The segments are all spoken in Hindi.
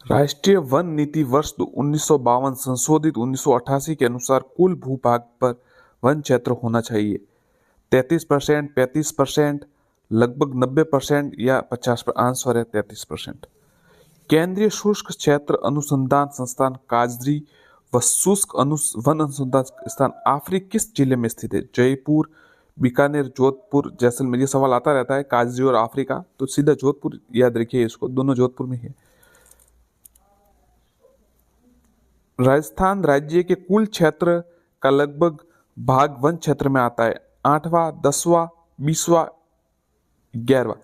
राष्ट्रीय वन नीति वर्ष 1952 संशोधित 1988 के अनुसार कुल भूभाग पर वन क्षेत्र होना चाहिए 33%, 35%, लगभग 90% या 50%। आंसर है 33%। केंद्रीय शुष्क क्षेत्र अनुसंधान संस्थान काजरी व शुष्क वन अनुसंधान संस्थान आफरी किस जिले में स्थित है? जयपुर, बीकानेर, जोधपुर, जैसलमेर। ये सवाल आता रहता है काजरी और आफरी का, तो सीधा जोधपुर याद रखिए, इसको दोनों जोधपुर में है। राजस्थान राज्य के कुल क्षेत्र का लगभग भाग वन क्षेत्र में आता है, 8वां, 10वां, 20वां, 11वां।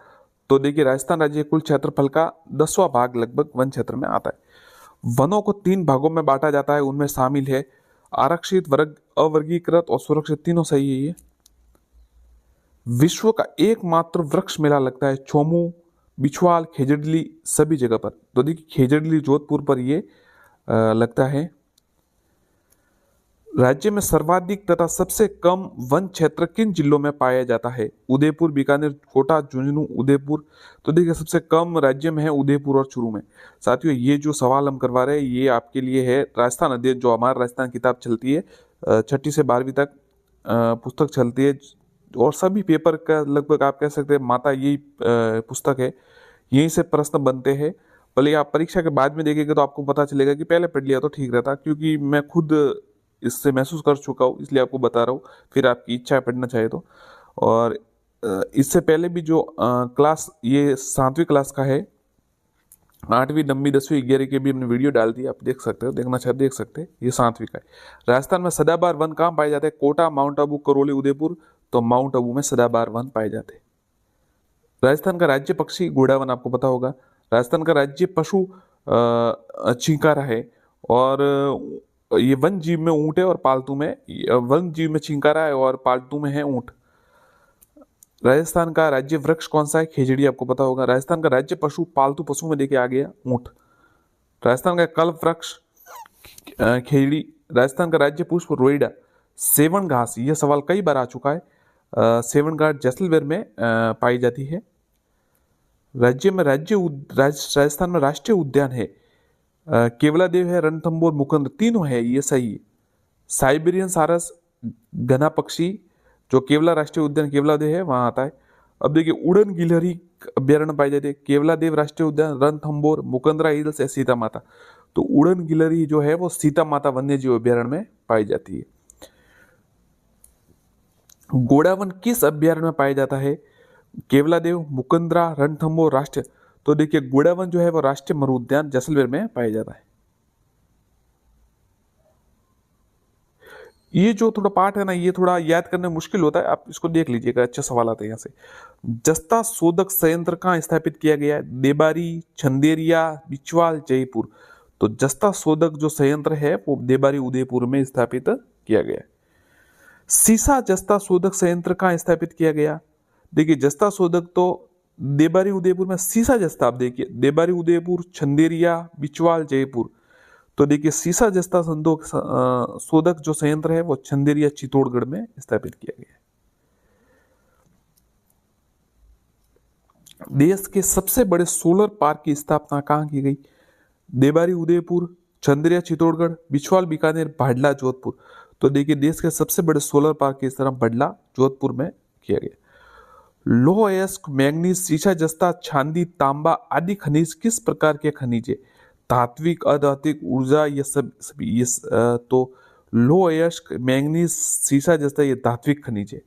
तो देखिए राजस्थान राज्य के कुल क्षेत्रफल का 10वां भाग लगभग वन क्षेत्र में आता है। वनों को 3 भागों में बांटा जाता है, उनमें शामिल है आरक्षित, वर्ग, अवर्गीकृत और सुरक्षित। तीनों सही है ये। विश्व का एकमात्र वृक्ष मेला लगता है छोमू, बिछवाल, खेजड़ली सभी जगह पर। तो देखिए खेजड़ली जोधपुर पर ये लगता है। राज्य में सर्वाधिक तथा सबसे कम वन क्षेत्र किन जिलों में पाया जाता है? उदयपुर, बीकानेर, कोटा, झुंझुनू, उदयपुर। तो देखिए सबसे कम राज्य में है उदयपुर और चूरू में। साथियों ये जो सवाल हम करवा रहे हैं ये आपके लिए है राजस्थान अध्ययन, जो हमारा राजस्थान किताब चलती है 6ठी से 12वीं तक पुस्तक चलती है, और सभी पेपर का लगभग आप कह सकते हैं माता यही पुस्तक है। यहीं से प्रश्न बनते हैं। भले आप परीक्षा के बाद में देखेंगे तो आपको पता चलेगा कि पहले पढ़ लिया तो ठीक रहता, क्योंकि मैं खुद इससे महसूस कर चुका हूँ, इसलिए आपको बता रहा हूँ। फिर आपकी इच्छा है पढ़ना चाहे तो। और इससे पहले भी जो क्लास, ये 7वीं क्लास का है, 8वीं, 9वीं, 10वीं, 11वीं के भी हमने वीडियो डाल दी, आप देख सकते हो, देखना चाहे देख सकते हैं। ये 7वीं का है। राजस्थान में सदाबहार वन कहाँ पाए जाते हैं? कोटा, माउंट आबू, करौली, उदयपुर। तो माउंट आबू में सदाबहार वन पाए जाते हैं। राजस्थान का राज्य पक्षी घोड़ावन, आपको पता होगा। राजस्थान का राज्य पशु चिंकारा है। और ये वन जीव में ऊंट है और पालतू में, वन जीव में चिंकारा है और पालतू में है ऊंट। राजस्थान का राज्य वृक्ष कौन सा है? खेजड़ी, आपको पता होगा। राजस्थान का राज्य पशु, पालतू पशु में देखिए आ गया ऊंट। राजस्थान का कल्प वृक्ष खेजड़ी। राजस्थान का राज्य पुष्प रोइडा। सेवन घास, यह सवाल कई बार आ चुका है। सेवन घास जैसलमेर में पाई जाती है। राज्य में राजस्थान में राष्ट्रीय उद्यान है केवलादेव है, रणथंभौर, मुकुंद, तीनों है, ये सही है। साइबेरियन सारस घना पक्षी जो केवला राष्ट्रीय उद्यान केवलादेव है वहां आता है। अब देखिए उड़न गिलहरी अभ्यारण्य पाई जाती है केवलादेव राष्ट्रीय उद्यान, रणथंभौर, मुकुंदरा हिल्स या सीता माता। तो उड़न गिलहरी जो है वो सीता माता वन्य जीव अभ्यारण्य में पाई जाती है। गोडावन किस अभ्यारण्य में पाया जाता है? केवलादेव, मुकुंदरा, रणथंभौर, राष्ट्रीय। तो देखिए गोडावन जो है वो राष्ट्रीय मरु उद्यान जैसलमेर में पाया जाता है। ये जो थोड़ा पार्ट है ना, ये थोड़ा याद करने में मुश्किल होता है, आप इसको देख लीजिएगा, अच्छे सवाल आते हैं यहाँ से। जस्ता शोधक संयंत्र कहाँ स्थापित किया गया है? देबारी, चंदेरिया, बिचवाल, जयपुर। तो जस्ता शोधक जो संयंत्र है वो देबारी उदयपुर में स्थापित किया गया है। सीसा जस्ता शोधक संयंत्र कहाँ स्थापित किया गया? देखिए जस्ता शोधक तो देबारी उदयपुर में, सीसा जस्ता आप देखिए देबारी उदयपुर, चंदेरिया, बिचवाल, जयपुर। तो देखिए सीसा जस्ता शोधक जो संयंत्र है वो चंदेरिया चित्तौड़गढ़ में स्थापित किया गया है। देश के सबसे बड़े सोलर पार्क की स्थापना कहाँ की गई? देबारी उदयपुर, चंदेरिया चित्तौड़गढ़, बिछवाल बीकानेर, भाडला जोधपुर। तो देखिए देश के सबसे बड़े सोलर पार्क की स्थापना भाडला जोधपुर में किया गया। लौह अयस्क, मैंगनीज, सीसा जस्ता, चांदी, तांबा आदि खनिज किस प्रकार के खनिज है? धात्विक, अधात्विक, ऊर्जा, ये सब ये तो लौह अयस्क, मैंगनीज, सीसा जस्ता ये धात्विक खनिज है।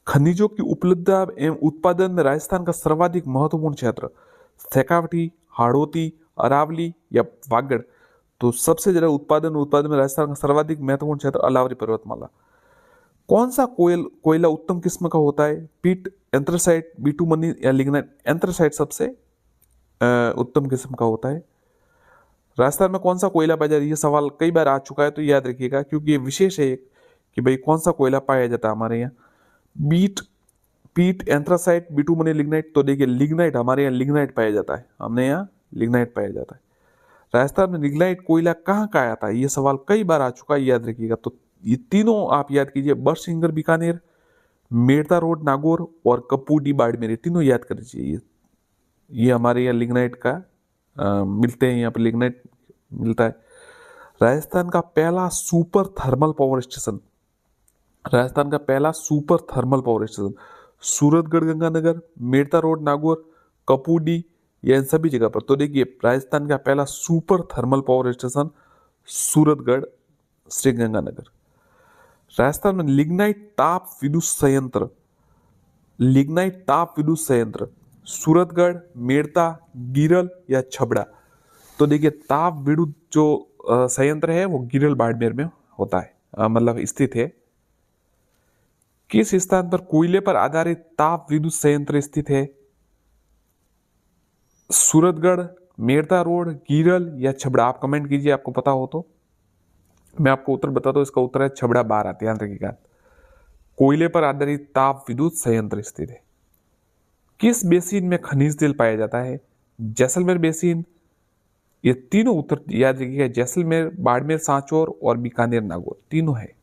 खनिजों की उपलब्धता एवं उत्पादन में राजस्थान का सर्वाधिक महत्वपूर्ण क्षेत्र? शेखावटी, हाड़ौती, अरावली या वागड़। तो सबसे ज्यादा उत्पादन में राजस्थान का सर्वाधिक महत्वपूर्ण क्षेत्र अलावरी पर्वतमाला। कौन सा कोयला उत्तम किस्म का होता है? पीट, एंथ्रासाइट, बिटुमनी या लिग्नाइट। एंथ्रासाइट सबसे उत्तम किस्म का होता है। राजस्थान में कौन सा कोयला पाया जाता है? ये सवाल कई बार आ चुका है, तो याद रखिएगा, क्योंकि ये विशेष है कि भाई कौन सा कोयला पाया जाता है हमारे यहाँ। बीट, पीट, एंथ्रासाइट, बिटुमनी, लिग्नाइट। तो देखिए लिग्नाइट, हमारे यहाँ लिग्नाइट पाया जाता है, हमने यहाँ लिग्नाइट पाया जाता है। राजस्थान में लिग्नाइट कोयला कहाँ का आता है? ये सवाल कई बार आ चुका है, याद रखिएगा। तो ये तीनों आप याद कीजिए, बरसिंगर बीकानेर, मेड़ता रोड नागौर और कपूडी बाड़मेर, तीनों याद कर लीजिए। ये हमारे यहाँ लिग्नाइट का मिलते हैं, यहाँ पर लिग्नाइट मिलता है। राजस्थान का पहला super thermal power station, Rajasthan का पहला super thermal power station Suratgarh Ganganagar, Merta road Nagaur, Kapurdi, या इन सभी जगह पर। तो देखिए राजस्थान का पहला super thermal power station Suratgarh Shri Ganganagar. Rajasthan में लिग्नाइट ताप विद्युत संयंत्र, लिग्नाइट ताप विद्युत संयंत्र सूरतगढ़, मेड़ता, गिरल या छबड़ा। तो देखिए ताप विद्युत जो संयंत्र है वो गिरल बाड़मेर में होता है, मतलब स्थित है। किस स्थान पर कोयले पर आधारित ताप विद्युत संयंत्र स्थित है? सूरतगढ़, मेड़ता रोड, गिरल या छबड़ा। आप कमेंट कीजिए आपको पता हो तो। मैं आपको उत्तर बताता हूं, इसका उत्तर है छबड़ा 12। ध्यान रखिएगा, कोयले पर आधारित ताप विद्युत संयंत्र स्थित है। किस बेसिन में खनिज तेल पाया जाता है? जैसलमेर बेसिन। ये तीनों उत्तर याद रखिएगा, जैसलमेर, बाड़मेर सांचौर और बीकानेर नागौर, तीनों है।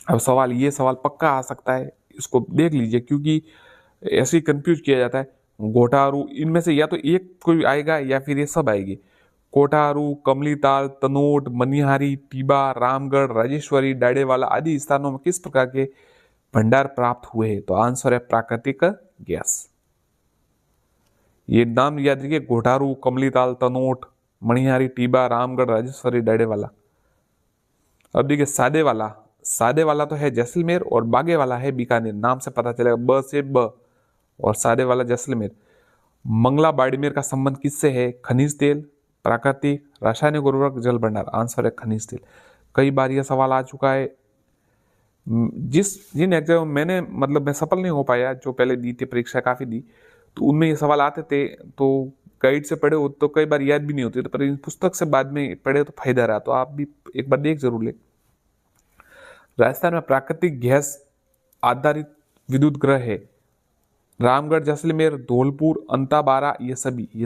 अब सवाल, ये सवाल पक्का आ सकता है, इसको देख लीजिए क्योंकि ऐसे ही कंफ्यूज किया जाता है। घोटारू, इनमें से या तो एक कोई आएगा या फिर ये सब आएगी। कोटारू, कमलीताल, तनोट, मनिहारी, टीबा, रामगढ़, राजेश्वरी, डाडेवाला आदि स्थानों में किस प्रकार के भंडार प्राप्त हुए हैं? तो आंसर है प्राकृतिक गैस। ये नाम याद रखिए, घोटारू, कमलीताल, तनोट, मणिहारी, टीबा, रामगढ़, राजेश्वरी, डाडेवाला। अब देखिए सादे वाला, सादे वाला तो है जैसलमेर और बागे वाला है बीकानेर। नाम से पता चलेगा, ब से ब, और सादे वाला जैसलमेर। मंगला बाड़मेर का संबंध किससे है? खनिज तेल, प्राकृतिक, रासायनिक उर्वरक, जल भंडार। आंसर है खनिज तेल। कई बार यह सवाल आ चुका है, जिन एग्जाम मैंने मतलब मैं सफल नहीं हो पाया, जो पहले दी थी परीक्षा काफी दी, तो उनमें ये सवाल आते थे, तो गाइड से पढ़े हो तो कई बार याद भी नहीं होते, पर इन पुस्तक से बाद में पढ़े तो फायदा रहा। तो आप भी एक बार देख जरूर ले। राजस्थान में प्राकृतिक गैस आधारित विद्युत ग्रह है रामगढ़, जैसलमेर, धौलपुर, अंताबारा, ये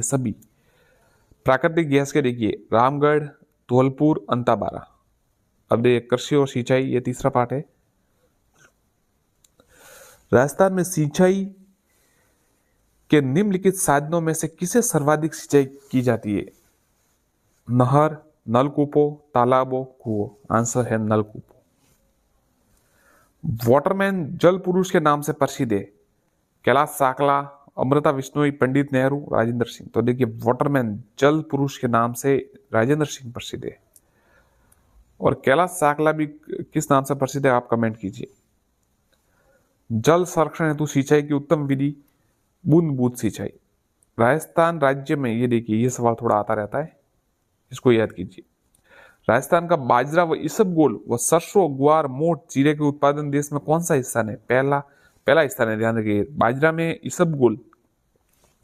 सभी प्राकृतिक गैस के। देखिए रामगढ़, धौलपुर, अंताबारा। अब देखिए कृषि और सिंचाई, ये तीसरा पार्ट है। राजस्थान में सिंचाई के निम्नलिखित साधनों में से किसे सर्वाधिक सिंचाई की जाती है? नहर, नलकूपों, तालाबों, कुओं। आंसर है नलकूपों। वाटरमैन जल पुरुष के नाम से प्रसिद्ध है? कैलाश साकला, अमृता बिश्नोई, पंडित नेहरू, राजेंद्र सिंह। तो देखिए वाटरमैन जल पुरुष के नाम से राजेंद्र सिंह प्रसिद्ध है। और कैलाश साकला भी किस नाम से प्रसिद्ध है, आप कमेंट कीजिए। जल संरक्षण हेतु सिंचाई की उत्तम विधि? बूंद बूंद सिंचाई। राजस्थान राज्य में, ये देखिए ये सवाल थोड़ा आता रहता है, इसको याद कीजिए। राजस्थान का बाजरा व इसबगोल व सरसों, ग्वार, मोठ, जीरे के उत्पादन देश में कौन सा स्थान है? पहला स्थान है। ध्यान रखिए, बाजरा में इसबगोल,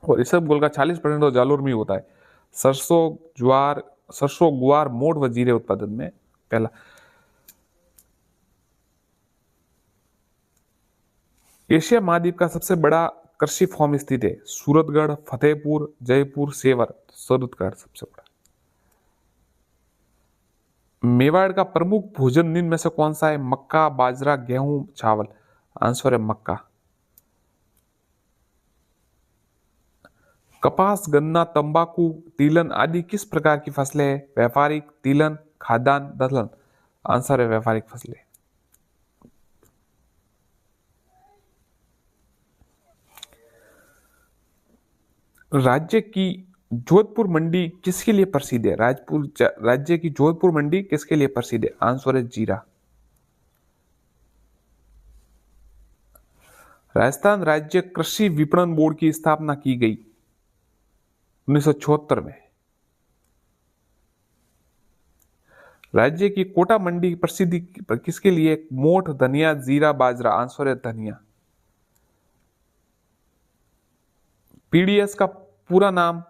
और इसबगोल का 40% तो जालोर में होता है। सरसों, ग्वार, मोठ व जीरे उत्पादन में पहला। एशिया महाद्वीप का सबसे बड़ा कृषि फॉर्म स्थित है? सूरतगढ़, फतेहपुर, जयपुर, सेवर। सूरतगढ़ सबसे बड़ा। मेवाड़ का प्रमुख भोजन निम्न में से कौन सा है? मक्का, बाजरा, गेहूं, चावल। आंसर है मक्का। कपास, गन्ना, तंबाकू, तिलन आदि किस प्रकार की फसलें हैं? व्यापारिक, तिलन, खाद्यान्न, दलहन। आंसर है व्यापारिक फसलें। राज्य की जोधपुर मंडी किसके लिए प्रसिद्ध है? राज्य की जोधपुर मंडी किसके लिए प्रसिद्ध है? आंसर है जीरा। राजस्थान राज्य कृषि विपणन बोर्ड की स्थापना की गई 1976 में। राज्य की कोटा मंडी प्रसिद्धि किसके लिए? मोठ, धनिया, जीरा, बाजरा। आंसर है धनिया। पीडीएस का पूरा नाम?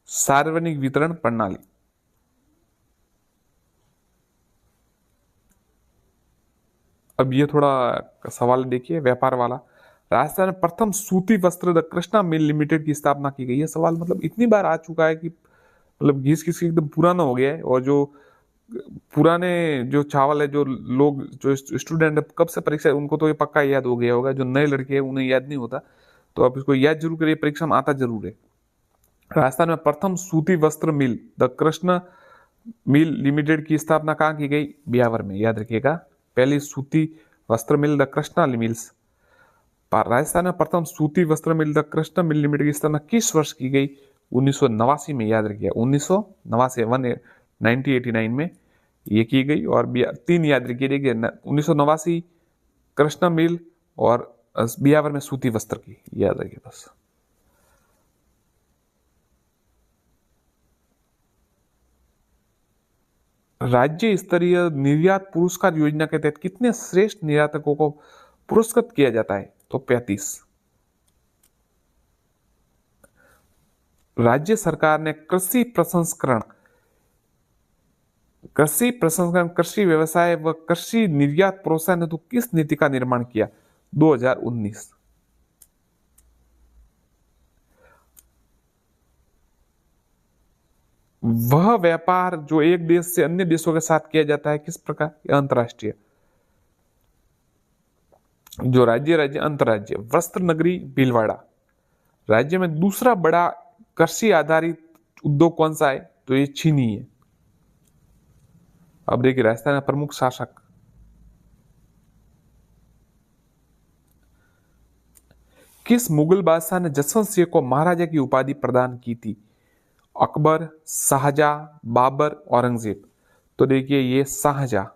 सार्वजनिक वितरण प्रणाली। अब ये थोड़ा सवाल देखिए, व्यापार वाला। राजस्थान में प्रथम सूती वस्त्र द कृष्णा मिल लिमिटेड की स्थापना की गई। ये सवाल मतलब इतनी बार आ चुका है कि मतलब घिस घिस के एकदम पुराना हो गया है। और जो पुराने जो चावल है, जो लोग जो स्टूडेंट कब से परीक्षा, उनको तो ये पक्का याद हो गया होगा, जो नए लड़के हैं उन्हें याद नहीं होता, तो आप इसको याद जरूर करिए, परीक्षा में आता जरूर है। राजस्थान में प्रथम सूती वस्त्र मिल द कृष्ण मिल लिमिटेड की स्थापना कहाँ की गई? ब्यावर में, याद रखिएगा। पहली सूती वस्त्र मिल द कृष्णा मिल्स, राजस्थान में प्रथम सूती वस्त्र मिल द कृष्ण मिल लिमिटेड की स्थापना किस वर्ष की गई? 1989 में, याद रखिए 1989, 1989 में ये की गई। और तीन याद रखिए, देखिए 1989 कृष्णा मिल और ब्यावर में सूती वस्त्र की, याद रखिए बस। राज्य स्तरीय निर्यात पुरस्कार योजना के तहत कितने श्रेष्ठ निर्यातकों को पुरस्कृत किया जाता है? तो 35। राज्य सरकार ने कृषि व्यवसाय व कृषि निर्यात प्रोत्साहन हेतु किस नीति का निर्माण किया? 2019। वह व्यापार जो एक देश से अन्य देशों के साथ किया जाता है किस प्रकार? अंतरराष्ट्रीय। जो राज्य अंतरराज्य। वस्त्र नगरी भीलवाड़ा राज्य में दूसरा बड़ा कृषि आधारित उद्योग कौन सा है? तो ये चीनी है। अब देखिए राजस्थान का प्रमुख शासक। किस मुगल बादशाह ने जसवंत सिंह को महाराजा की उपाधि प्रदान की थी? अकबर, शाहजहां, बाबर, औरंगजेब। तो देखिए ये शाहजहां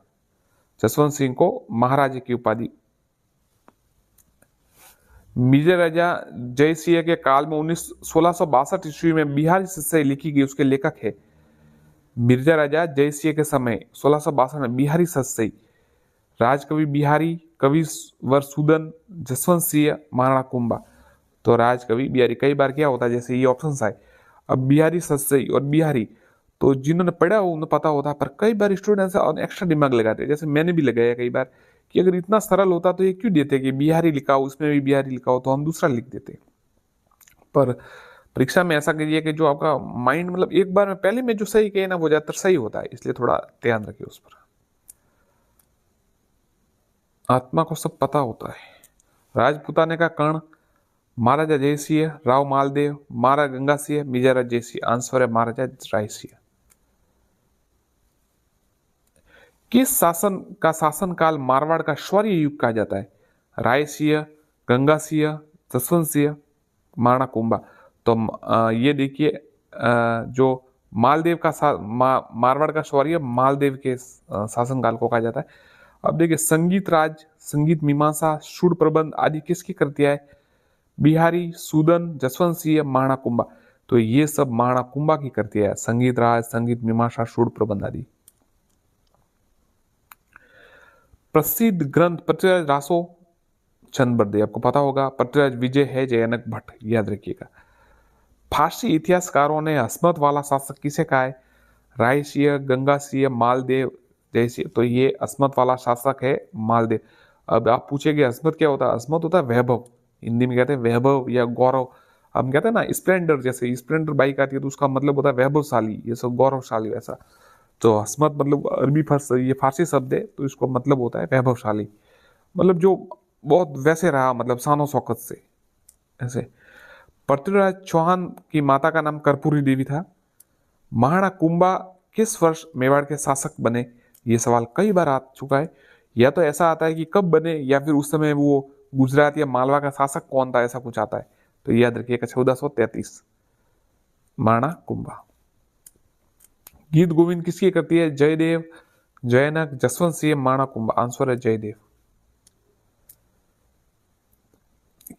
जसवंत सिंह को महाराजा की उपाधि। मिर्जा राजा जयसिंह के काल में 1662 ईस्वी में बिहारी सस्सई लिखी गई, उसके लेखक है मिर्जा राजा जयसिंह के समय 1662 में बिहारी सस्सई, राजकवि बिहारी, कवि वरसुदन, जसवंत सिंह, महाराणा कुंभा। तो राजकवि बिहारी, कई बार क्या होता है जैसे ये ऑप्शन आए, अब बिहारी सस्सई और बिहारी, तो जिन्होंने पढ़ा हो उन्हें पता होता है, पर कई बार स्टूडेंट्स एक्स्ट्रा दिमाग लगाते हैं, जैसे मैंने भी लगाया कई बार कि अगर इतना सरल होता तो ये क्यों देते कि बिहारी लिखा हो, उसमें भी बिहारी लिखा हो, तो हम दूसरा लिख देते। पर परीक्षा में ऐसा करिए कि जो आपका माइंड, मतलब एक बार में पहले में जो सही कहे ना वो ज्यादातर सही होता है, इसलिए थोड़ा ध्यान रखिए उस पर। आत्मा को सब पता होता है। राजपुताने का कर्ण, महाराजा जयसिंह, राव मालदेव, महाराजा गंगा सिंह, मिर्जा जयसिंह। आंसर है महाराजा रायसिंह। किस शासन का शासनकाल मारवाड़ का शौर्य युग कहा जाता है? रायसिंह, गंगा सिंह, जसवंत सिंह, महाराणा कुंभा। तो ये देखिए जो मालदेव का मारवाड़ का शौर्य मालदेव के शासनकाल को कहा जाता है। अब देखिए संगीत राज, संगीत मीमांसा, शूड प्रबंध आदि किसकी कृतियां है? बिहारी, सूदन, जसवंत सिंह, महाराणा कुंभा। तो ये सब महाराणा कुंभा की कृतियां है, संगीत राज, संगीत मीमांसा, शूड प्रबंध आदि। प्रसिद्ध ग्रंथ पृथ्वीराज रासो चंद्रबर्दे, आपको पता होगा। पृथ्वीराज विजय है जयनक भट्ट, याद रखिएगा। फारसी इतिहासकारों ने हस्मत वाला शासक किसे कहा है? रायसिंह, गंगा सिंह, मालदेव, जयसिंह। तो ये हस्मत वाला शासक है मालदेव। अब आप पूछेंगे हस्मत क्या होता है? हस्मत होता है वैभव, हिंदी में कहते हैं वैभव या गौरव। हम कहते हैं ना स्प्लेंडर, जैसे स्प्लेंडर बाइक आती है तो उसका मतलब होता है वैभवशाली, ये सब गौरवशाली वैसा। तो हस्मत मतलब अरबी ये फारसी शब्द है, तो इसको मतलब होता है वैभवशाली, मतलब जो बहुत वैसे रहा, मतलब शानो शौकत से ऐसे। पृथ्वीराज चौहान की माता का नाम कर्पूरी देवी था। महाराणा कुंभा किस वर्ष मेवाड़ के शासक बने? ये सवाल कई बार आ चुका है। या तो ऐसा आता है कि कब बने, या फिर उस समय वो गुजरात या मालवा का शासक कौन था, ऐसा कुछ आता है। तो याद रखिएगा 1433 महाराणा कुंभा। गीत गोविंद किसकी करती है? जयदेव, जयनक, जसवंत सिंह, महाराणा कुंभा। आंसर है जयदेव।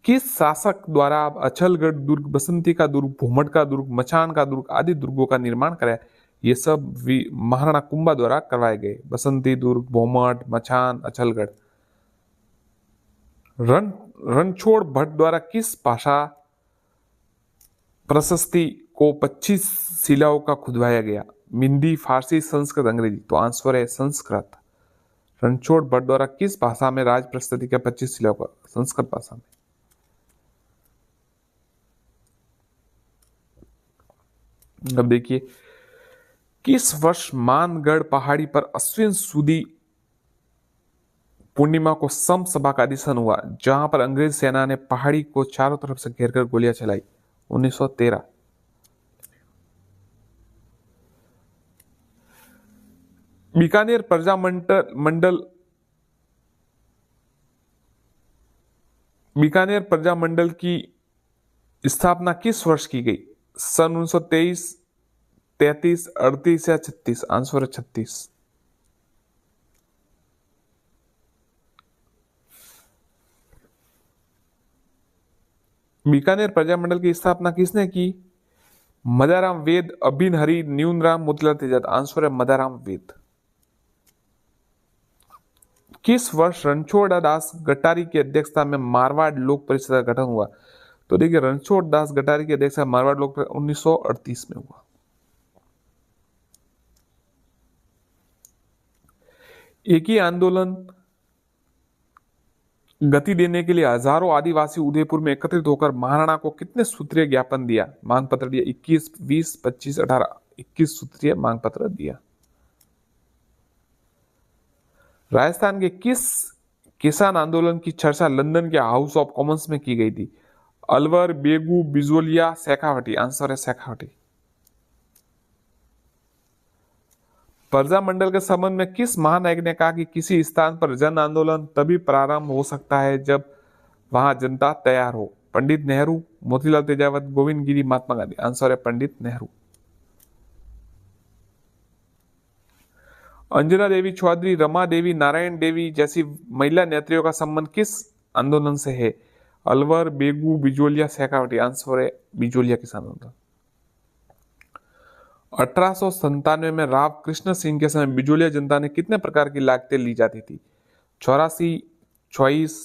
किस शासक द्वारा अछलगढ़ दुर्ग, बसंती का दुर्ग, भूमट का दुर्ग, मचान का दुर्ग आदि दुर्गों का निर्माण कराया? ये सब महाराणा कुंभा द्वारा करवाए गए। बसंती दुर्ग, भूमट, मचान, अछलगढ़। रणछोड़ भट्ट द्वारा किस भाषा प्रशस्ति को 25 शिलाओं का खुदवाया गया? हिंदी, फारसी, संस्कृत, अंग्रेजी। तो आंसर है संस्कृत। रणछोड़ भट्ट द्वारा किस भाषा में राज प्रशस्ति का 25 शिलाओं का? संस्कृत भाषा में। अब देखिए किस वर्ष मानगढ़ पहाड़ी पर अश्विन सुदी पूर्णिमा को सम सभा का अधिवेशन हुआ, जहां पर अंग्रेज सेना ने पहाड़ी को चारों तरफ से घेरकर गोलियां चलाई? 1913। बीकानेर प्रजा मंडल बीकानेर प्रजा मंडल की स्थापना किस वर्ष की गई? सन 1923, 33, 38 या 36? आंसर है 36। बीकानेर प्रजा मंडल की स्थापना किसने की? मदाराम वेद, अभिन हरि, न्यूनराम, मोतीलाल तेजाब? आंसर है मदाराम वेद। किस वर्ष रणछोड़ दास गटारी की अध्यक्षता में मारवाड़ लोक परिषद का गठन हुआ? तो देखिए, रणछोड़ दास गटारी की अध्यक्षता मारवाड़ लोक 1938 में हुआ। एक ही आंदोलन गति देने के लिए हजारों आदिवासी उदयपुर में एकत्रित होकर महाराणा को कितने सूत्रीय ज्ञापन दिया, मांग पत्र दिया? 21, 20, 25, 18? 21 सूत्रीय मांग पत्र दिया। राजस्थान के किस किसान आंदोलन की चर्चा लंदन के हाउस ऑफ कॉमन्स में की गई थी? अलवर, बेगू, बिजोलिया, शेखावटी? आंसर है शेखावटी। प्रजा मंडल के संबंध में किस महानायक ने कहा कि किसी स्थान पर जन आंदोलन तभी प्रारंभ हो सकता है जब वहां जनता तैयार हो? पंडित नेहरू, मोतीलाल तेजावत, गोविंद गिरी, महात्मा गांधी? आंसर है पंडित नेहरू। अंजना देवी चौधरी, रमा देवी, नारायण देवी जैसी महिला नेत्रियों का संबंध किस आंदोलन से है? अलवर, बेगू, बिजोलिया, शेखावटी? आंसर है बिजोलिया किसान आंदोलन। 1897 में राव कृष्ण सिंह के समय बिजोलिया जनता ने कितने प्रकार की लागतें ली जाती थी? 84, 24,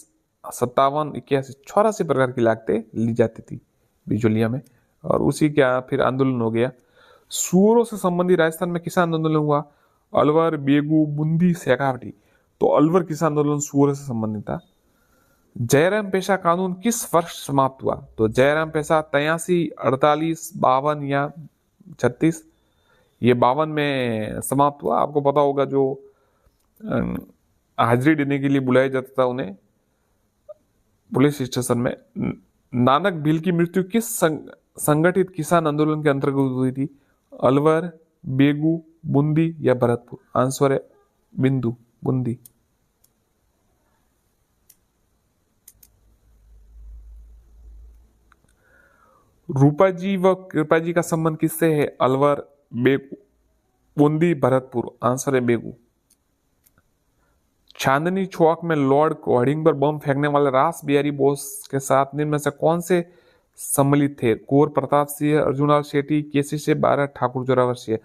57, 81? 84 प्रकार की लागतें ली जाती थी बिजोलिया में, और उसी का फिर आंदोलन हो गया। सूअरों से संबंधित राजस्थान में किसान आंदोलन हुआ? अलवर, बेगू, बूंदी, शेखावटी? तो अलवर किसान आंदोलन सूअरों से संबंधित था। जयराम पेशा कानून किस वर्ष समाप्त हुआ? तो जयराम पेशा 83, 48, 52 या 36? ये 52 में समाप्त हुआ। आपको पता होगा, जो हाजिरी देने के लिए बुलाया जाता था उन्हें पुलिस स्टेशन में। नानक भील की मृत्यु किस संगठित किसान आंदोलन के अंतर्गत हुई थी? अलवर, बेगू, बूंदी या भरतपुर? आंसर है बिंदु, बूंदी। रूपा जी व कृपा जी का संबंध किससे है? अलवर, बेगू, बूंदी, भरतपुर? आंसर है बेगू। चांदनी चौक में लॉर्ड होर्डिंग पर बम फेंकने वाले रास बिहारी बोस के साथ निम्न में से कौन से सम्मिलित थे? कुंवर प्रताप सिंह, अर्जुनलाल शेट्टी, केसी से बारह, ठाकुर जोरावर सिंह?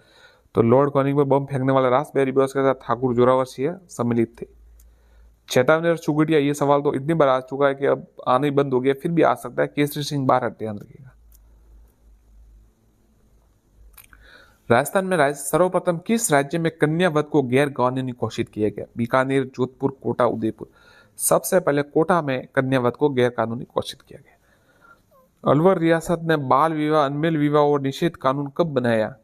तो लॉर्ड होर्डिंग पर बम फेंकने वाले रास बिहारी बोस के साथ ठाकुर जोरावर सिंह सम्मिलित थे। चेतावनी और चुगटिया, ये सवाल तो इतनी बार आ चुका है कि अब आने बंद हो गया, फिर भी आ सकता है। केसरी सिंह बारह, ध्यान रखिएगा। राजस्थान में सर्वप्रथम किस राज्य में कन्या वध को गैर कानूनी घोषित किया गया? बीकानेर, जोधपुर, कोटा, उदयपुर? सबसे पहले कोटा में कन्या वध को गैर कानूनी घोषित किया गया। अलवर रियासत ने बाल विवाह, अनमेल विवाह और निषेध कानून कब बनाया?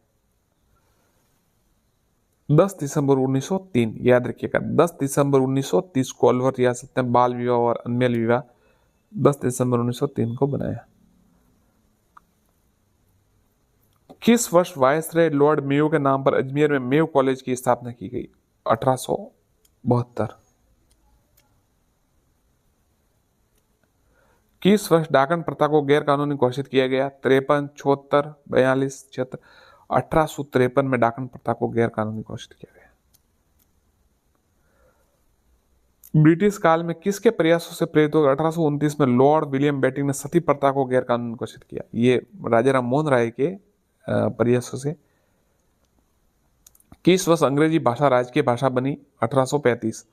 10 दिसंबर 1903। याद रखिएगा, 10 दिसंबर 1930 को अलवर रियासत ने बाल विवाह और अनमेल विवाह 10 दिसंबर 1903 को बनाया। किस वर्ष वायसराय लॉर्ड मेयो के नाम पर अजमेर में मेयो कॉलेज की स्थापना की गई? 1872। किस वर्ष डाकन प्रथा को गैर कानूनी घोषित किया गया? 53, 74, 42, 76? 1853 में डाकन प्रथा को गैर कानूनी घोषित किया गया। ब्रिटिश काल में किसके प्रयासों से प्रेरित होकर 1829 में लॉर्ड विलियम बेटिंग ने सती प्रथा को गैर कानूनी घोषित किया? ये राजा राम मोहन राय के प्रयासों से। किस वर्ष अंग्रेजी भाषा राजकीय भाषा बनी? 1835।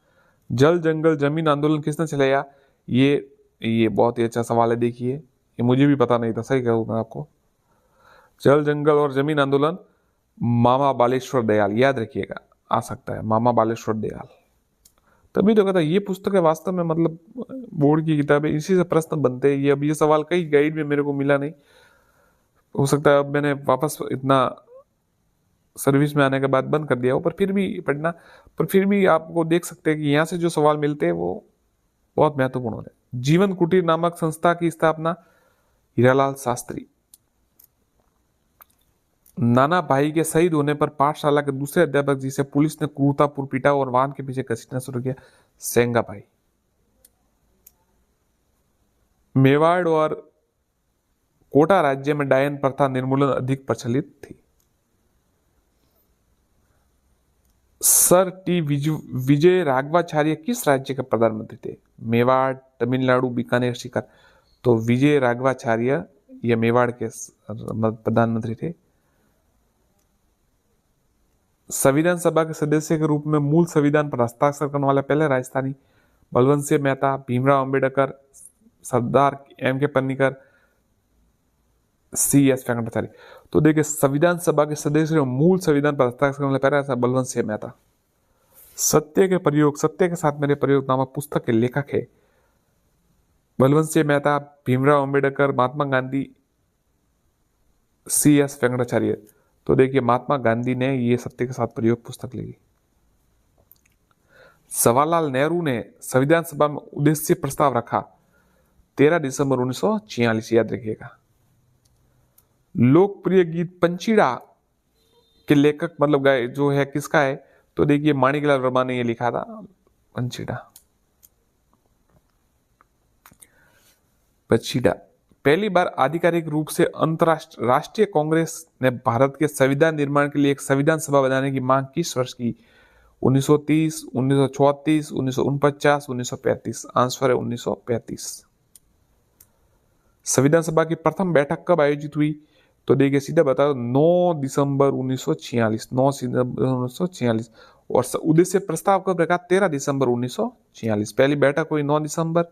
जल जंगल जमीन आंदोलन किसने चलाया? ये बहुत ही अच्छा सवाल है। देखिए, ये मुझे भी पता नहीं था, सही कहूँ मैं आपको। जल जंगल और जमीन आंदोलन मामा बालेश्वर दयाल, याद रखिएगा, आ सकता है मामा बालेश्वर दयाल। तभी तो कहता, ये पुस्तक है वास्तव में, मतलब बोर्ड की किताब है, इसी से प्रश्न बनते हैं। ये अब ये सवाल कई गाइड में मेरे को मिला नहीं, हो सकता है अब मैंने वापस इतना सर्विस में आने के बाद बंद कर दिया हो, पर फिर भी पढ़ना, पर फिर भी आपको देख सकते हैं कि यहाँ से जो सवाल मिलते हैं वो बहुत महत्वपूर्ण होते हैं। जीवन कुटीर नामक संस्था की स्थापना हीरालाल शास्त्री। नाना भाई के शहीद होने पर पाठशाला के दूसरे अध्यापक जिसे पुलिस ने क्रूरतापूर्व पीटा और वाहन के पीछे घसीटना शुरू किया, सेंगा भाई। मेवाड़ और कोटा राज्य में डायन प्रथा निर्मूलन अधिक प्रचलित थी। सर टी विजय राघवाचार्य किस राज्य के प्रधानमंत्री थे? मेवाड़, तमिलनाडु, बीकानेर, सीकर। तो विजय राघवाचार्य ये मेवाड़ के प्रधानमंत्री थे। संविधान सभा के सदस्य के रूप में मूल संविधान पर हस्ताक्षर करने वाले पहले राजस्थानी, बलवंत सिंह मेहता, भीमराव अंबेडकर, सरदार एम के पन्नीकर, सी एस वेंकटाचार्य। तो देखिए संविधान सभा के सदस्य मूल संविधान पर हस्ताक्षर करने वाले पहला बलवंत सिंह मेहता। सत्य के साथ मेरे प्रयोग नामक पुस्तक के लेखक है बलवंत सिंह मेहता, भीमराव अंबेडकर, महात्मा गांधी, सी एस वेंकटाचार्य। तो देखिए महात्मा गांधी ने ये सत्य के साथ प्रयोग पुस्तक लिखी। जवाहरलाल नेहरू ने संविधान सभा में उद्देश्य प्रस्ताव रखा 13 दिसंबर 1946, याद रखिएगा। लोकप्रिय गीत पंचीड़ा के लेखक मतलब गाय जो है किसका है? तो देखिए माणिकलाल वर्मा ने ये लिखा था पंचीड़ा। पहली बार आधिकारिक रूप से अंतरराष्ट्रीय राष्ट्रीय कांग्रेस ने भारत के संविधान निर्माण के लिए एक संविधान सभा बनाने की मांग किस वर्ष की? 1930, 1934, 1949, 1935। आंसर है 1935। संविधान सभा की प्रथम बैठक कब आयोजित हुई? तो देखिए सीधा बताओ 9 दिसंबर 1946, 9 दिसंबर 1946। और उद्देश्य प्रस्ताव कब रखा? 13 दिसंबर 1946। पहली बैठक हुई 9 दिसंबर।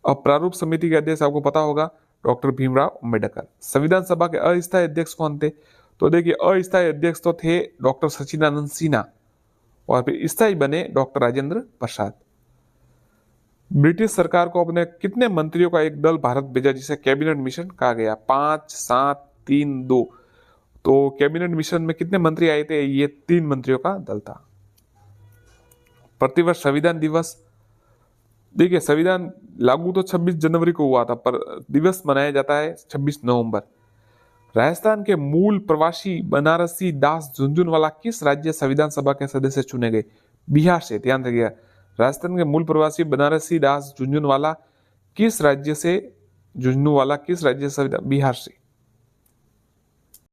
अब प्रारूप समिति के अध्यक्ष आपको पता होगा डॉक्टर भीमराव अंबेडकर। संविधान सभा के अस्थायी अध्यक्ष कौन थे? तो देखिए अस्थायी अध्यक्ष तो थे डॉक्टर सच्चिदानंद सिन्हा और फिर स्थायी बने डॉक्टर राजेंद्र प्रसाद। ब्रिटिश सरकार को अपने कितने मंत्रियों का एक दल भारत भेजा जिसे कैबिनेट मिशन कहा गया? 5, 7, 3, 2। तो कैबिनेट मिशन में कितने मंत्री आए थे? ये 3 मंत्रियों का दल था। प्रतिवर्ष संविधान दिवस, देखिए संविधान लागू तो 26 जनवरी को हुआ था पर दिवस मनाया जाता है 26 नवंबर। राजस्थान के मूल प्रवासी बनारसी दास झुंझुनवाला किस राज्य संविधान सभा के सदस्य चुने गए? बिहार से। ध्यान रखिएगा राजस्थान के मूल प्रवासी बनारसी दास झुंझुनवाला किस राज्य से संविधान? बिहार से।